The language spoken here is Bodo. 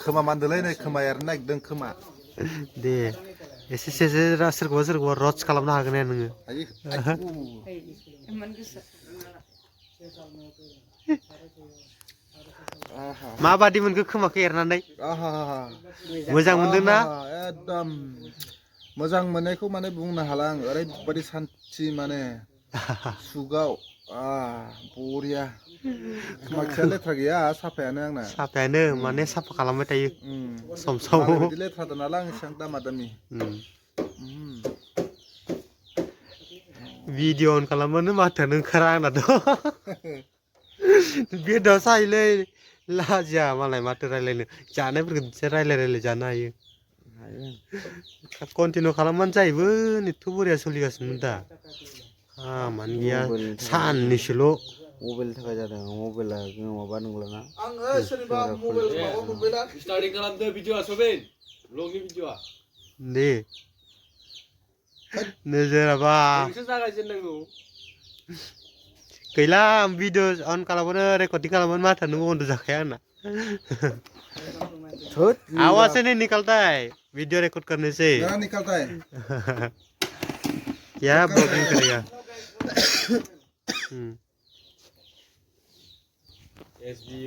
खोमा मानदोलै नै खोमा एरनो नागिरदों खोमा दे एसे सोरखौबा रच खालामनो हागोन नोङो माबादि मोनखो खोमाखौ एरनानै मोजां मोनदोंना एकदम मोजां मोननायखौ माने बुंनो हाला आं ओरैबायदि सान्थि माने सुगाव बरिया खोमा खिया लेथ्रा गैया साफायानो आंना साफायानो माने साफा खालामबाय थायो सम सम मालाय बायदि लेथ्रादों नालाय आं एसेबां दामा दामि भिडिअ अन खालामबानो माथोआनो ओंखारा आंनाथ' बेदाव सायोलै लाजिया मालाय माथो रायलायनो जानायफोरखौ रायलाय जानो हायो कन्टिनिउ खालामबानो जायोमोन एथ' बरिया सोलिगासिनो दा खामानि गैया साननैसोल' मबाइलनि थाखाय जादों मबाइला माबा नंलाना आङो सोरनिबा मबाइल माबा मोनबायना स्टार्टिं खालामदो भिडिअआ सबिन ब्लगनि भिडिअआ दे नोजोराबा नोंसो जागायजेननांगौ गैला भिडिअ अन खालामबानो रेकर्डिं खालामबानो माथोआनो बन्द जाखाया आंना आवाज ही नहीं निकलता है वीडियो रिकॉर्ड करने से क्या निकलता है क्या ब्लॉगिंग करेगा एसडी